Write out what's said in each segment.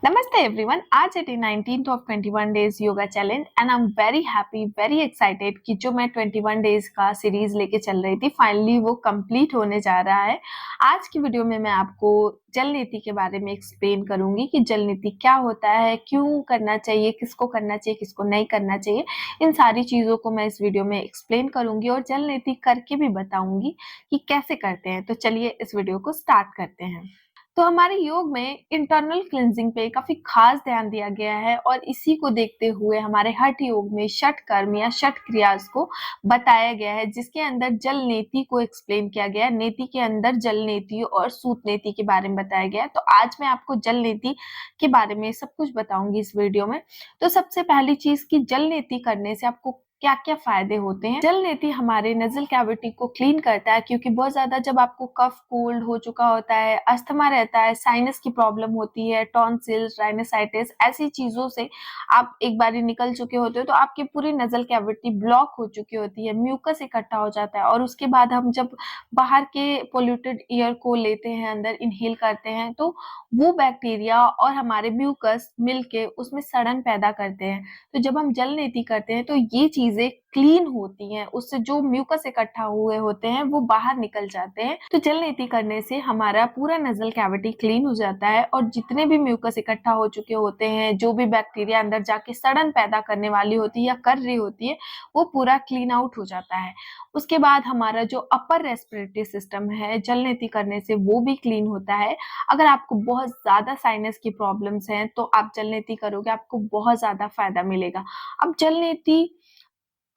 Namaste everyone. आज है 19th of 21 days yoga challenge and I'm very happy, very excited कि जो मैं 21 days का सीरीज लेके चल रही थी फाइनली वो कंप्लीट होने जा रहा है। आज की वीडियो में मैं आपको जल नीति के बारे में एक्सप्लेन करूंगी कि जल नीति क्या होता है, क्यों करना चाहिए, किसको करना चाहिए, किसको नहीं करना चाहिए। इन सारी चीजों को मैं इस वीडियो में एक्सप्लेन करूंगी और जल नीति करके भी बताऊंगी कि कैसे करते हैं। तो चलिए इस वीडियो को स्टार्ट करते हैं। तो हमारे योग में इंटरनल क्लींजिंग पे काफी खास ध्यान दिया गया है और इसी को देखते हुए हमारे हठ योग में षट कर्म या षट क्रियास को बताया गया है, जिसके अंदर जल नेति को एक्सप्लेन किया गया है। नेति के अंदर जल नेति और सूत नेति के बारे में बताया गया है। तो आज मैं आपको जल नेति के बारे में सब कुछ बताऊंगी इस वीडियो में। तो सबसे पहली चीज की जल नेति करने से आपको क्या क्या फायदे होते हैं। जल नेति हमारे नजल कैविटी को क्लीन करता है, क्योंकि बहुत ज्यादा जब आपको कफ कोल्ड हो चुका होता है, अस्थमा रहता है, साइनस की प्रॉब्लम होती है, टॉन्सिल्स, राइनोसाइटिस, ऐसी चीजों से आप एक बार निकल चुके होते हो तो आपकी पूरी नजल कैविटी ब्लॉक हो चुकी होती है, म्यूकस इकट्ठा हो जाता है और उसके बाद हम जब बाहर के पोल्यूटेड एयर को लेते हैं, अंदर इनहेल करते हैं, तो वो बैक्टीरिया और हमारे म्यूकस मिलके उसमें सड़न पैदा करते हैं। तो जब हम जल नेति करते हैं तो ये चीजें क्लीन होती हैं, उससे जो म्यूकस इकट्ठा हुए होते हैं वो बाहर निकल जाते हैं। तो जल नेति करने से हमारा पूरा नजल कैविटी क्लीन हो जाता है और जितने भी म्यूकस इकट्ठा हो चुके होते हैं, जो भी बैक्टीरिया अंदर जाके सड़न पैदा करने वाली होती है या कर रही होती है, वो पूरा क्लीन आउट हो जाता है। उसके बाद हमारा जो अपर रेस्पिरेटरी सिस्टम है, जल नेति करने से वो भी क्लीन होता है। अगर आपको बहुत ज्यादा साइनस की प्रॉब्लम्स हैं तो आप जल नेति करोगे, आपको बहुत ज्यादा फायदा मिलेगा। अब जल नेति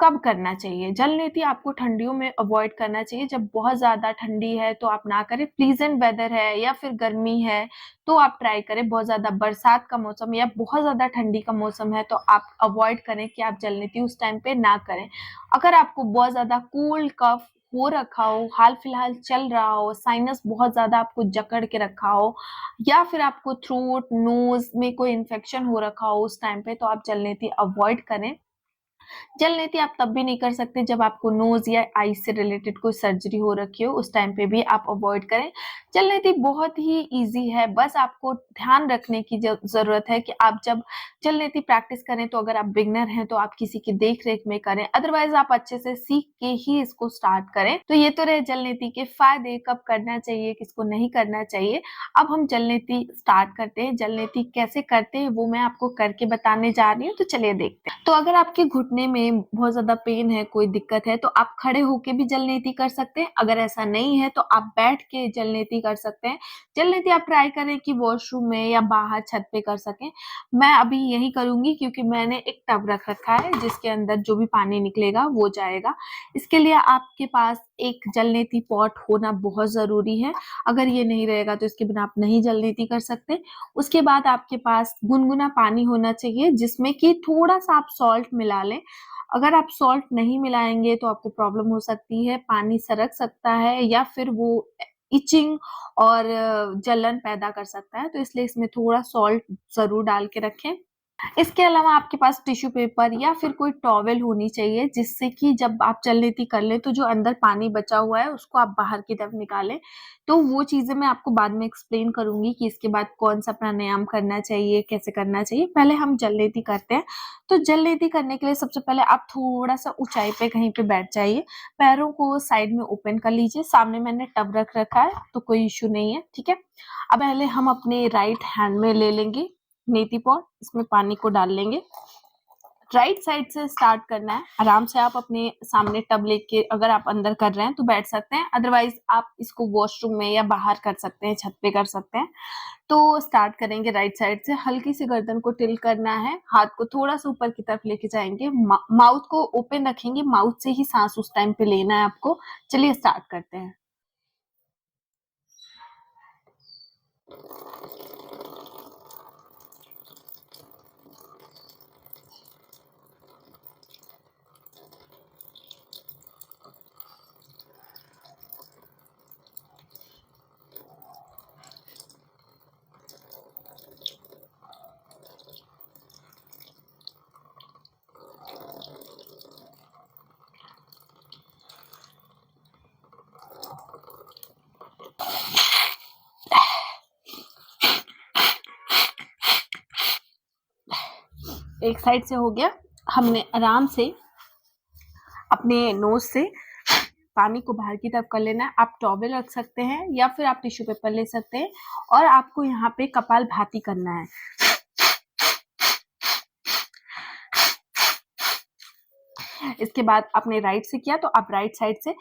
कब करना चाहिए? जल नेति आपको ठंडियों में अवॉइड करना चाहिए। जब बहुत ज्यादा ठंडी है तो आप ना करें। प्लीजेंट वेदर है या फिर गर्मी है तो आप ट्राई करें। बहुत ज्यादा बरसात का मौसम या बहुत ज्यादा ठंडी का मौसम है तो आप अवॉइड करें कि आप जल नेति उस टाइम पे ना करें। अगर आपको बहुत ज्यादा कोल्ड कफ हो रखा हो, हाल फिलहाल चल रहा हो, साइनस बहुत ज्यादा आपको जकड़ के रखा हो, या फिर आपको थ्रोट नोज में कोई इन्फेक्शन हो रखा हो उस टाइम पे, तो आप जल नेति अवॉइड करें। जल नेति आप तब भी नहीं कर सकते जब आपको नोज या आई से रिलेटेड कोई सर्जरी हो रखी हो, उस टाइम पे भी आप अवॉइड करें। जल नेति बहुत ही इजी है, बस आपको ध्यान रखने की जरूरत है कि आप जब जल नेति प्रैक्टिस करें तो अगर आप बिगनर हैं तो आप किसी की देख रेख में करें, अदरवाइज आप अच्छे से सीख के ही इसको स्टार्ट करें। तो ये तो रहे जल नेति के फायदे, कब करना चाहिए, किसको नहीं करना चाहिए। अब हम जल नेति स्टार्ट करते हैं। जल नेति कैसे करते हैं वो मैं आपको करके बताने जा रही हूँ, तो चलिए देखते हैं। तो अगर आपके घुटने में बहुत ज्यादा पेन है, कोई दिक्कत है, तो आप खड़े होके भी जल नेति कर सकते हैं। अगर ऐसा नहीं है तो आप बैठ के जल नेति कर सकते हैं। जल नेति आप ट्राई करें कि वॉशरूम में या बाहर छत पे कर सकें। मैं अभी यही करूंगी क्योंकि मैंने एक टब रख रखा है जिसके अंदर जो भी पानी निकलेगा वो जाएगा। इसके लिए आपके पास एक जल नेति पॉट होना बहुत जरूरी है। अगर ये नहीं रहेगा तो इसके बिना आप नहीं जल नेति कर सकते। उसके बाद आपके पास गुनगुना पानी होना चाहिए जिसमें कि थोड़ा सा आप सॉल्ट मिला लें। अगर आप सॉल्ट नहीं मिलाएंगे तो आपको प्रॉब्लम हो सकती है, पानी सरक सकता है या फिर वो इचिंग और जलन पैदा कर सकता है। तो इसलिए इसमें थोड़ा सॉल्ट जरूर डाल के रखें। इसके अलावा आपके पास टिश्यू पेपर या फिर कोई टॉवेल होनी चाहिए, जिससे कि जब आप जल नेति कर ले तो जो अंदर पानी बचा हुआ है उसको आप बाहर की तरफ निकालें। तो वो चीजें मैं आपको बाद में एक्सप्लेन करूंगी कि इसके बाद कौन सा प्राणायाम करना चाहिए, कैसे करना चाहिए। पहले हम जल नेति करते हैं। तो जल नेति करने के लिए सबसे पहले आप थोड़ा सा ऊंचाई पे कहीं पे बैठ जाइए, पैरों को साइड में ओपन कर लीजिए। सामने मैंने टब रख रखा है तो कोई इश्यू नहीं है, ठीक है। अब पहले हम अपने राइट हैंड में ले लेंगे नेति पॉट, इसमें पानी को डाल लेंगे। राइट साइड से स्टार्ट करना है। आराम से आप अपने सामने टब लेके अगर आप अंदर कर रहे हैं तो बैठ सकते हैं, अदरवाइज आप इसको वॉशरूम में या बाहर कर सकते हैं, छत पे कर सकते हैं। तो स्टार्ट करेंगे राइट साइड से। हल्की सी गर्दन को टिल करना है, हाथ को थोड़ा सा ऊपर की तरफ लेके जाएंगे, माउथ को ओपन रखेंगे, माउथ से ही सांस उस टाइम पे लेना है आपको। चलिए स्टार्ट करते हैं। एक साइड से हो गया। हमने आराम से अपने नोज से पानी को बाहर की तरफ कर लेना है। आप टॉवल रख सकते हैं या फिर आप टिश्यू पेपर ले सकते हैं और आपको यहाँ पे कपालभाति करना है। इसके बाद आपने राइट से किया तो आप राइट साइड से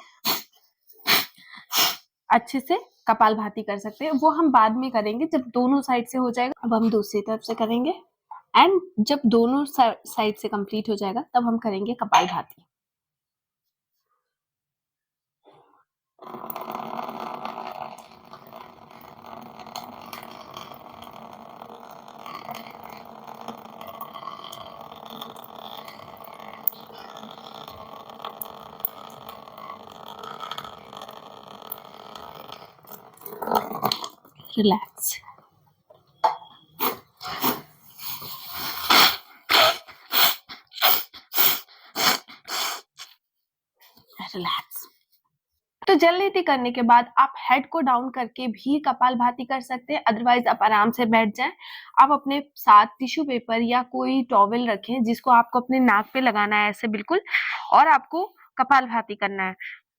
अच्छे से कपालभाति कर सकते हैं। वो हम बाद में करेंगे जब दोनों साइड से हो जाएगा। अब हम दूसरी तरफ से करेंगे एंड जब दोनों साइड से कंप्लीट हो जाएगा तब हम करेंगे कपालभाति। रिलैक्स। रिलैक्स। तो जलनीति करने के बाद आप हेड को डाउन करके भी कपालभाति कर सकते हैं, अदरवाइज आप आराम से बैठ जाएं। आप अपने साथ टिश्यू पेपर या कोई टॉवल रखें जिसको आपको अपने नाक पे लगाना है ऐसे बिल्कुल, और आपको कपालभाति करना है।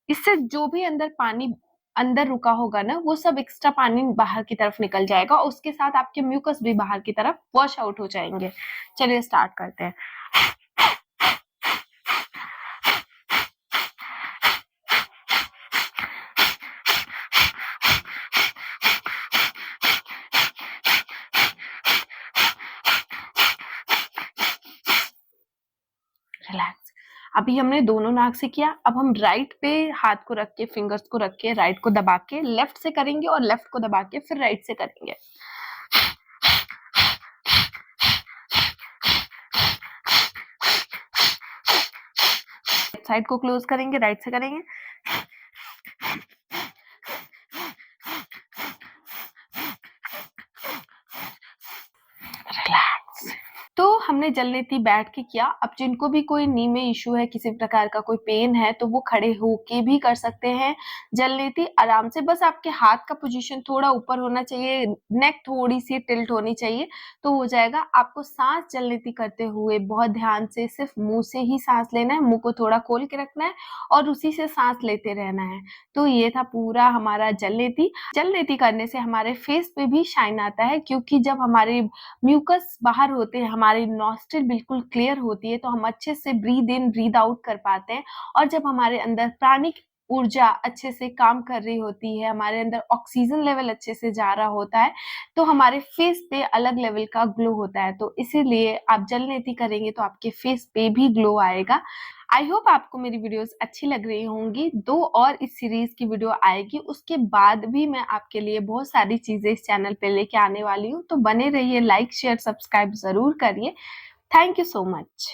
इससे जो भी अंदर पानी अंदर रुका होगा ना, वो सब एक्स्ट्रा पानी बाहर की तरफ निकल जाएगा और उसके साथ आपके म्यूकस भी बाहर की तरफ वॉश आउट हो जाएंगे। चलिए स्टार्ट करते हैं। रिलैक्स। अभी हमने दोनों नाक से किया। अब हम राइट पे हाथ को रख के, फिंगर्स को रख के, राइट को दबा के लेफ्ट से करेंगे और लेफ्ट को दबा के फिर राइट से करेंगे। साइड को क्लोज करेंगे, राइट से करेंगे। रिलैक्स। तो हमने जलनीति बैठ के किया। अब जिनको भी कोई नी में इशू है, किसी प्रकार का कोई पेन है, तो वो खड़े होके भी कर सकते हैं जलनीति आराम से। बस आपके हाथ का पोजीशन थोड़ा ऊपर होना चाहिए, नेक थोड़ी सी टिल्ट होनी चाहिए तो हो जाएगा। आपको सांस जलनीति करते हुए बहुत ध्यान से सिर्फ मुंह से ही सांस लेना है, मुंह को थोड़ा खोल के रखना है और उसी से सांस लेते रहना है। तो ये था पूरा हमारा जलनीति। जलनीति करने से हमारे फेस पे भी शाइन आता है, क्योंकि जब हमारे म्यूकस बाहर होते हैं, हमारी नॉस्ट्रिल बिल्कुल क्लियर होती है, तो हम अच्छे से ब्रीद इन ब्रीद आउट कर पाते हैं। और जब हमारे अंदर प्राणिक ऊर्जा अच्छे से काम कर रही होती है, हमारे अंदर ऑक्सीजन लेवल अच्छे से जा रहा होता है, तो हमारे फेस पे अलग लेवल का ग्लो होता है। तो इसीलिए आप जलनीति करेंगे तो आपके फेस पे भी ग्लो आएगा। आई होप आपको मेरी वीडियोस अच्छी लग रही होंगी। 2 और इस सीरीज की वीडियो आएगी, उसके बाद भी मैं आपके लिए बहुत सारी चीजें इस चैनल पे लेके आने वाली हूँ। तो बने रहिए, लाइक शेयर सब्सक्राइब जरूर करिए। Thank you so much.